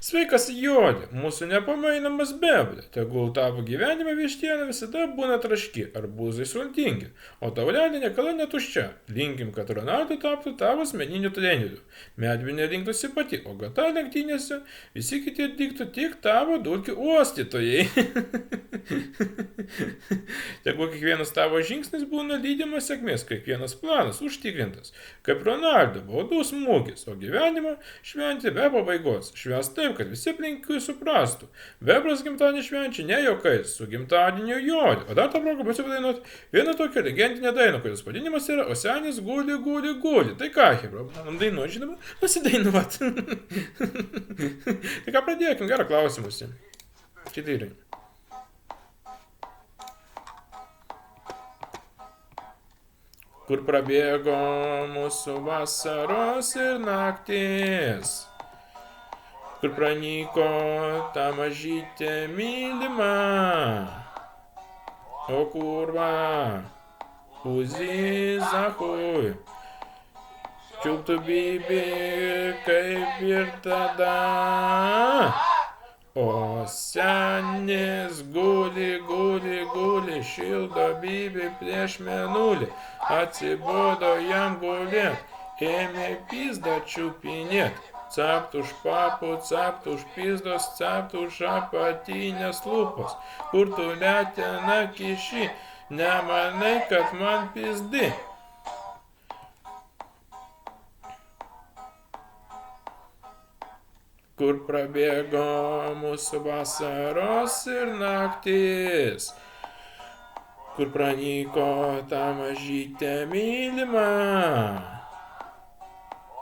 Sveikas Jodi, mūsų nepamainomas bebrė, tegul tavo gyvenime vištiena visada būna traški, arbūzai sultingi, o taurelė niekada netuščia. Linkim, kad Ronaldo taptų tavo asmeniniu treneriu. Medvinė rinktųsi pati, o gata lenktynėse visi kiti diktų tik tavo dulkių uostytojai. Tegul kiekvienas tavo žingsnis būna lydimas sėkmės, kiekvienas planas užtikrintas, kaip Ronaldo baudų smūgis, o gyvenimą šventi be pabaigos. Švęs taip, kad visi aplinkui suprastų. Bebras gimtadienį švenčia ne juokais, su gimtadieniu Jodi. O dar tą progą bus padainuoti vieną tokią legendinę dainą, kurios pavadinimas yra O senis guli, guli, guli. Tai ką, hebra, man dainuoti, žinoma, pasidainuoti. Tai ką pradėkim, gerą klausimusi. Šitai yra. Kur prabėgo mūsų vasaros ir naktis, kur pranyko ta mažytė mylima, o kur va, uzi zahui, čiulptų bibi kaip ir tada. O senis guli, guli, guli, šildo bibi prieš mėnulį, atsibodo jam gulėt, ėmė pizdą čiupinėt. Capt už papų, capt už pizdos, capt už apatinės lūpos, kur tu letena kiši, nemanai, kad man pizdi. Kur prabėgo mūsų vasaros ir naktis, kur pranyko ta mažytė mylima,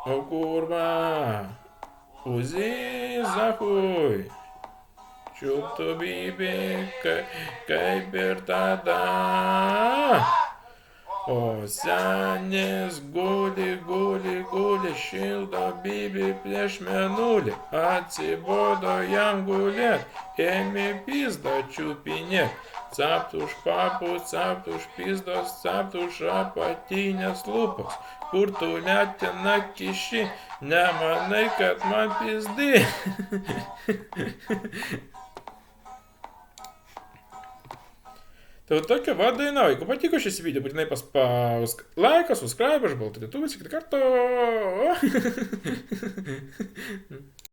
o kur va, uzi zahui, čiulptų bibi kaip ir tada. O senis guli, guli, guli, šildo bibi prieš mėnulį, atsibodo jam gulėt, ėmė pizdą čiupinėt. Capt už papų, capt už pizdos, capt už apatinės lūpos, kur tu letena kiši, nemanai, kad man pizdi. Tai tokia va daina, jeigu patiko šis video, būtinai paspausk laiką, subscribe, aš buvau Lietuvis, iki karto.